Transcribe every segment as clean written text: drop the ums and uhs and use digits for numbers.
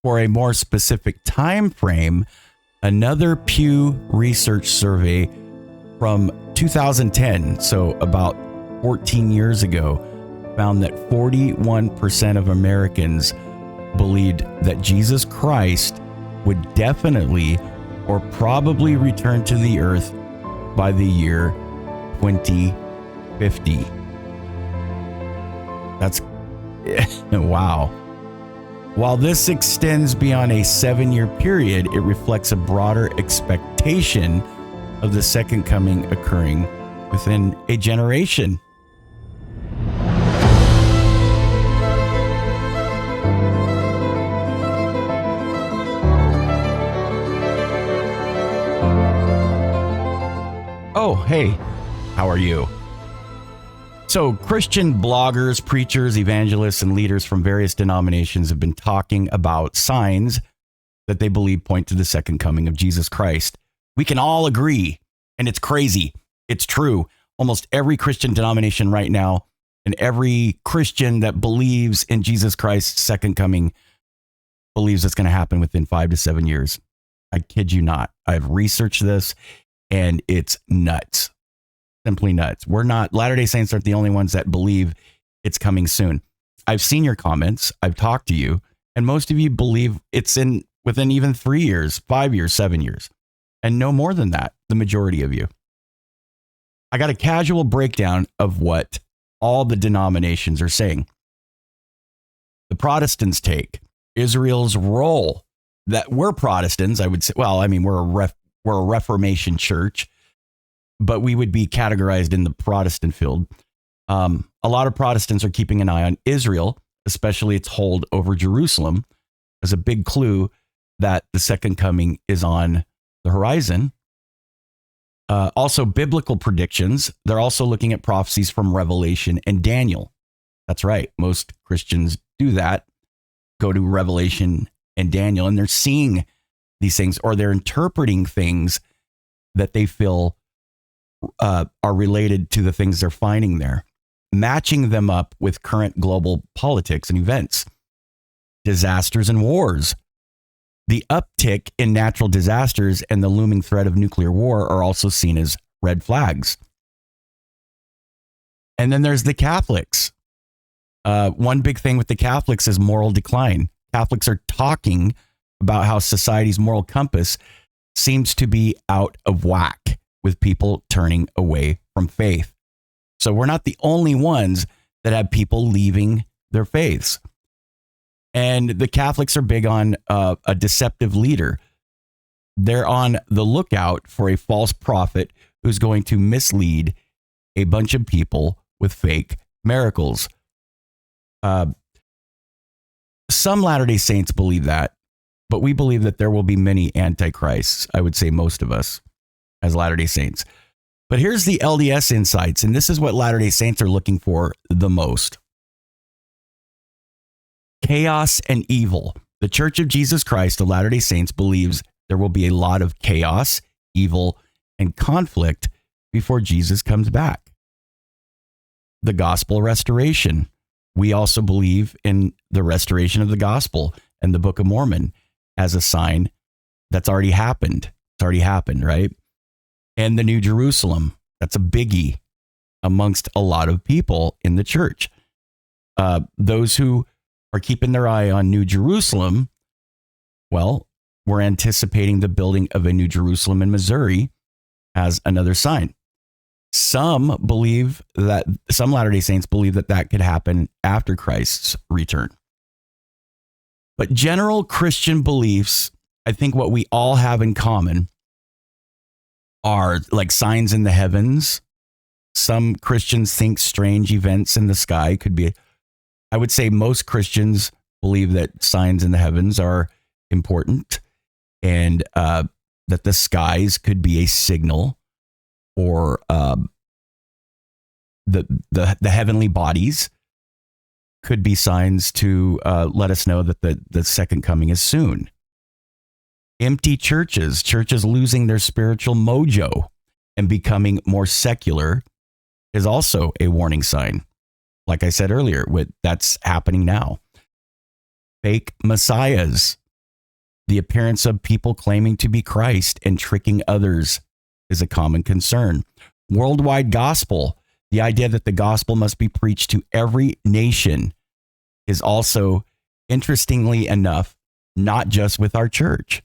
For a more specific time frame, another Pew Research survey from 2010, so about 14 years ago, found that 41% of Americans believed that Jesus Christ would definitely or probably return to the earth by the year 2050. That's wow. While this extends beyond a 7-year period, it reflects a broader expectation of the second coming occurring within a generation. Oh, hey, how are you? So, Christian bloggers, preachers, evangelists, and leaders from various denominations have been talking about signs that they believe point to the second coming of Jesus Christ. We can all agree, and it's crazy. It's true. Almost every Christian denomination right now, and every Christian that believes in Jesus Christ's second coming believes it's going to happen within 5 to 7 years. I kid you not. I've researched this, and it's nuts. Simply nuts. Latter-day Saints aren't the only ones that believe it's coming soon. I've seen your comments. I've talked to you, and most of you believe it's within even 3 years, 5 years, 7 years, and no more than that, the majority of you. I got a casual breakdown of what all the denominations are saying. The Protestants take Israel's role, that we're Protestants, I would say. Well, I mean, we're a Reformation church, but we would be categorized in the Protestant field. A lot of Protestants are keeping an eye on Israel, especially its hold over Jerusalem, as a big clue that the second coming is on the horizon. Also, biblical predictions. They're also looking at prophecies from Revelation and Daniel. That's right. Most Christians do that. Go to Revelation and Daniel, and they're seeing these things, or they're interpreting things that they feel are related to the things they're finding there, matching them up with current global politics and events, disasters and wars. The uptick in natural disasters and the looming threat of nuclear war are also seen as red flags. And then there's the Catholics. One big thing with the Catholics is moral decline. Catholics are talking about how society's moral compass seems to be out of whack, with people turning away from faith. So we're not the only ones that have people leaving their faiths. And the Catholics are big on a deceptive leader. They're on the lookout for a false prophet who's going to mislead a bunch of people with fake miracles. Some Latter-day Saints believe that, but we believe that there will be many antichrists. I would say most of us as Latter-day Saints. But here's the LDS insights, and this is what Latter-day Saints are looking for the most. Chaos and evil. The Church of Jesus Christ of Latter-day Saints believes there will be a lot of chaos, evil, and conflict before Jesus comes back. The gospel restoration. We also believe in the restoration of the gospel and the Book of Mormon as a sign that's already happened. It's already happened, right? And the New Jerusalem. That's a biggie amongst a lot of people in the church. Those who are keeping their eye on New Jerusalem, well, we're anticipating the building of a New Jerusalem in Missouri as another sign. Some Latter-day Saints believe that could happen after Christ's return. But general Christian beliefs, I think what we all have in common are like signs in the heavens. Some Christians think strange events in the sky could be. I would say most Christians believe that signs in the heavens are important, and that the skies could be a signal, or the heavenly bodies could be signs to let us know that the second coming is soon. Empty churches losing their spiritual mojo and becoming more secular is also a warning sign. Like I said earlier, that's happening now. Fake messiahs. The appearance of people claiming to be Christ and tricking others is a common concern. Worldwide gospel, the idea that the gospel must be preached to every nation, is also, interestingly enough, not just with our church.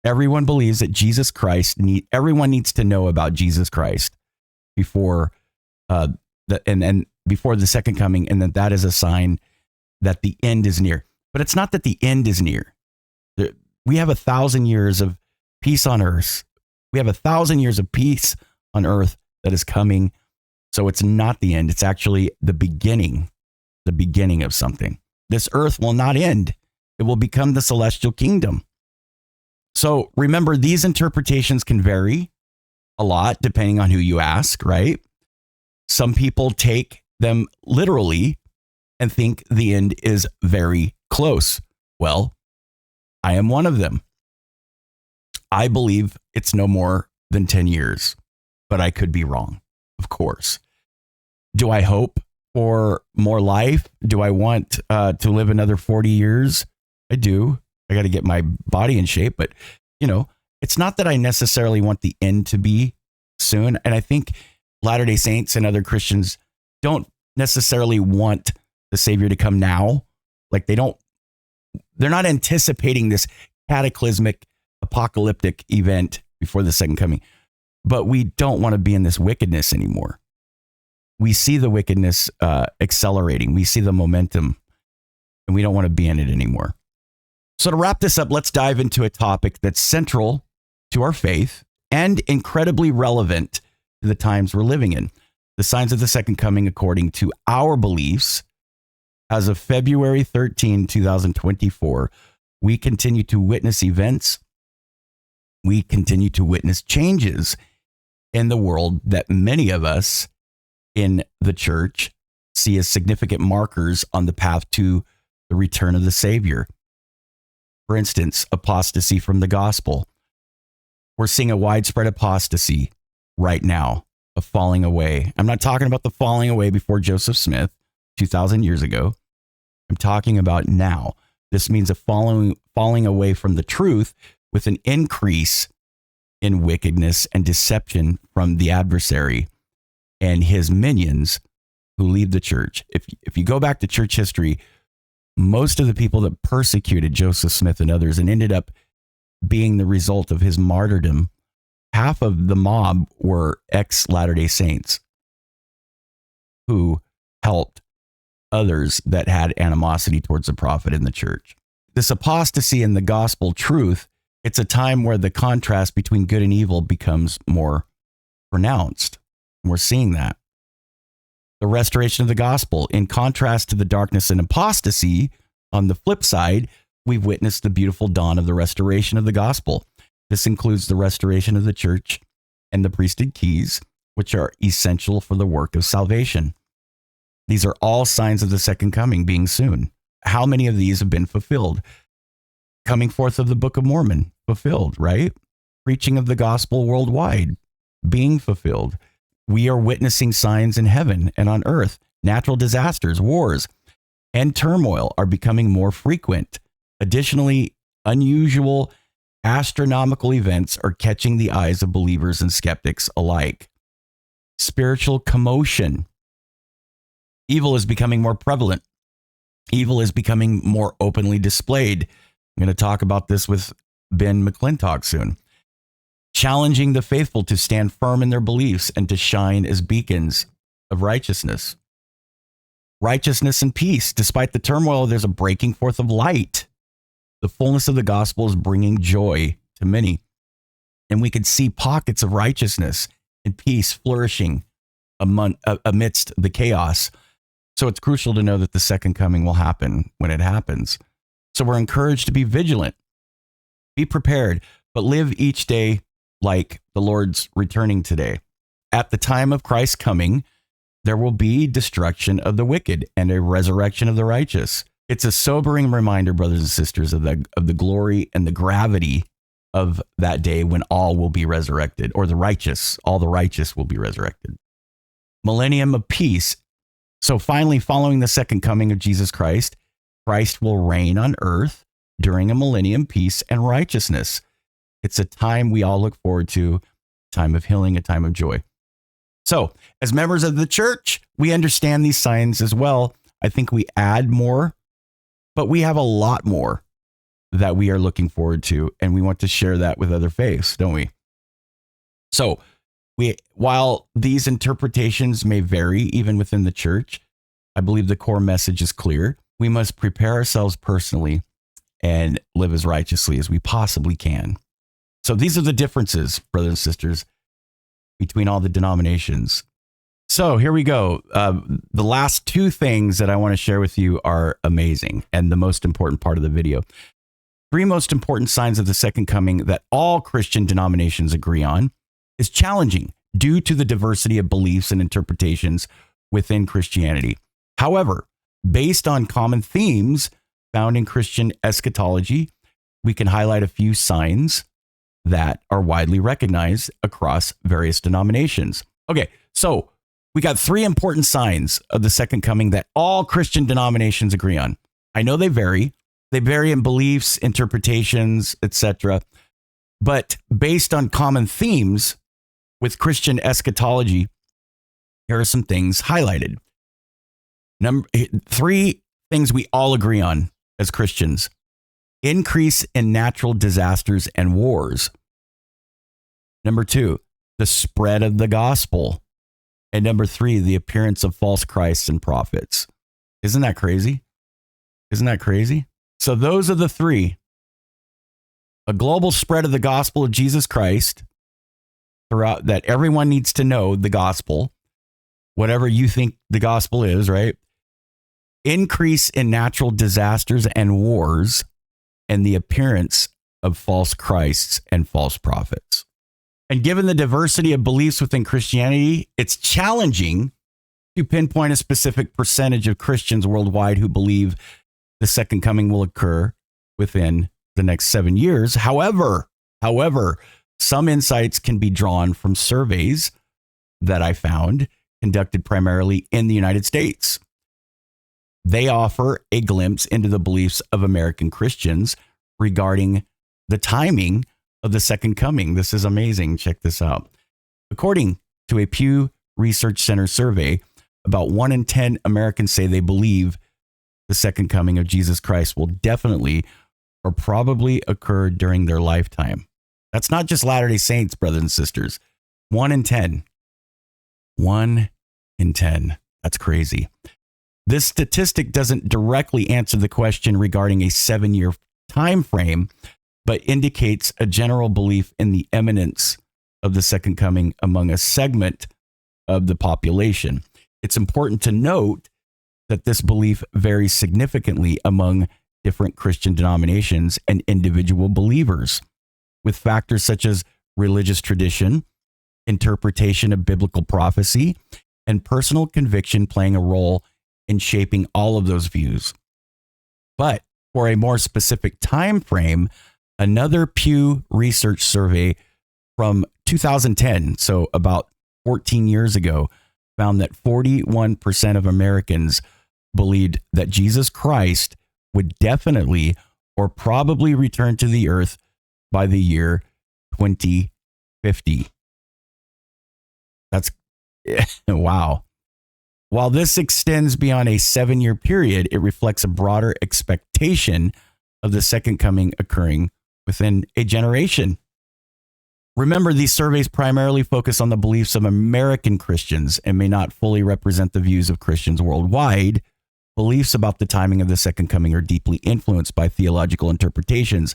Everyone believes that Jesus Christ, everyone needs to know about Jesus Christ before before the second coming, and that is a sign that the end is near. But it's not that the end is near. We have 1,000 years of peace on earth. We have 1,000 years of peace on earth that is coming. So it's not the end. It's actually the beginning of something. This earth will not end. It will become the celestial kingdom. So remember, these interpretations can vary a lot depending on who you ask, right? Some people take them literally and think the end is very close. Well, I am one of them. I believe it's no more than 10 years, but I could be wrong, of course. Do I hope for more life? Do I want to live another 40 years? I do. I got to get my body in shape, but it's not that I necessarily want the end to be soon. And I think Latter-day Saints and other Christians don't necessarily want the Savior to come now. Like they're not anticipating this cataclysmic apocalyptic event before the second coming, but we don't want to be in this wickedness anymore. We see the wickedness accelerating. We see the momentum, and we don't want to be in it anymore. So to wrap this up, let's dive into a topic that's central to our faith and incredibly relevant to the times we're living in. The signs of the second coming, according to our beliefs, as of February 13, 2024, we continue to witness events. We continue to witness changes in the world that many of us in the church see as significant markers on the path to the return of the Savior. For instance, apostasy from the gospel. We're seeing a widespread apostasy right now, a falling away. I'm not talking about the falling away before Joseph Smith 2,000 years ago. I'm talking about now. This means a falling away from the truth with an increase in wickedness and deception from the adversary and his minions who lead the church. If you go back to church history, most of the people that persecuted Joseph Smith and others and ended up being the result of his martyrdom, half of the mob were ex-Latter-day Saints who helped others that had animosity towards the prophet in the church. This apostasy in the gospel truth, it's a time where the contrast between good and evil becomes more pronounced. We're seeing that. The restoration of the gospel, in contrast to the darkness and apostasy, on the flip side, we've witnessed the beautiful dawn of the restoration of the gospel. This includes the restoration of the church and the priesthood keys, which are essential for the work of salvation. These are all signs of the second coming being soon. How many of these have been fulfilled? Coming forth of the Book of Mormon, fulfilled, right? Preaching of the gospel worldwide, being fulfilled. We are witnessing signs in heaven and on earth. Natural disasters, wars, and turmoil are becoming more frequent. Additionally, unusual astronomical events are catching the eyes of believers and skeptics alike. Spiritual commotion. Evil is becoming more prevalent. Evil is becoming more openly displayed. I'm going to talk about this with Ben McClintock soon. Challenging the faithful to stand firm in their beliefs and to shine as beacons of righteousness. Righteousness and peace. Despite the turmoil, there's a breaking forth of light. The fullness of the gospel is bringing joy to many. And we could see pockets of righteousness and peace flourishing amidst the chaos. So it's crucial to know that the second coming will happen when it happens. So we're encouraged to be vigilant, be prepared, but live each day like the Lord's returning today. At the time of Christ's coming, there will be destruction of the wicked and a resurrection of the righteous. It's a sobering reminder, brothers and sisters, of the glory and the gravity of that day when all will be resurrected, or all the righteous will be resurrected. Millennium of peace. So finally, following the second coming of Jesus Christ, Christ will reign on earth. during a millennium, peace and righteousness. It's a time we all look forward to, a time of healing, a time of joy. So, as members of the church, we understand these signs as well. I think we add more, but we have a lot more that we are looking forward to, and we want to share that with other faiths, don't we? So, while these interpretations may vary even within the church, I believe the core message is clear. We must prepare ourselves personally and live as righteously as we possibly can. So these are the differences, brothers and sisters, between all the denominations. So here we go. The last two things that I want to share with you are amazing and the most important part of the video. Three most important signs of the second coming that all Christian denominations agree on is challenging due to the diversity of beliefs and interpretations within Christianity. However, based on common themes found in Christian eschatology, we can highlight a few signs that are widely recognized across various denominations. Okay, so we got three important signs of the second coming that all Christian denominations agree on. I know they vary. They vary in beliefs, interpretations, etc. But based on common themes with Christian eschatology, here are some things highlighted. Three things we all agree on as Christians: increase in natural disasters and wars. Number two, the spread of the gospel. And number three, the appearance of false Christs and prophets. Isn't that crazy? Isn't that crazy? So those are the three. A global spread of the gospel of Jesus Christ throughout, that everyone needs to know the gospel, whatever you think the gospel is, right? Increase in natural disasters and wars, and the appearance of false Christs and false prophets. And given the diversity of beliefs within Christianity, it's challenging to pinpoint a specific percentage of Christians worldwide who believe the second coming will occur within the next 7 years. However, some insights can be drawn from surveys that I found conducted primarily in the United States. They offer a glimpse into the beliefs of American Christians regarding the timing of the second coming. This is amazing. Check this out. According to a Pew Research Center survey, about 1 in 10 Americans say they believe the second coming of Jesus Christ will definitely or probably occur during their lifetime. That's not just Latter-day Saints, brothers and sisters. 1 in 10. 1 in 10. That's crazy. This statistic doesn't directly answer the question regarding a 7-year time frame, but indicates a general belief in the imminence of the second coming among a segment of the population. It's important to note that this belief varies significantly among different Christian denominations and individual believers, with factors such as religious tradition, interpretation of biblical prophecy, and personal conviction playing a role in shaping all of those views. But for a more specific time frame, another Pew Research survey from 2010, so about 14 years ago, found that 41% of Americans believed that Jesus Christ would definitely or probably return to the earth by the year 2050. That's wow. While this extends beyond a 7-year period, it reflects a broader expectation of the second coming occurring within a generation. Remember, these surveys primarily focus on the beliefs of American Christians and may not fully represent the views of Christians worldwide. Beliefs about the timing of the second coming are deeply influenced by theological interpretations,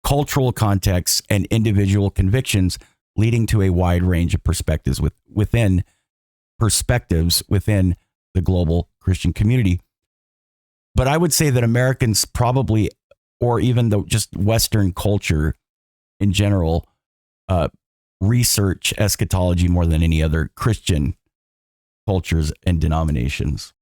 cultural contexts, and individual convictions, leading to a wide range of perspectives within the global Christian community. But I would say that Americans probably, or even just Western culture in general, research eschatology more than any other Christian cultures and denominations.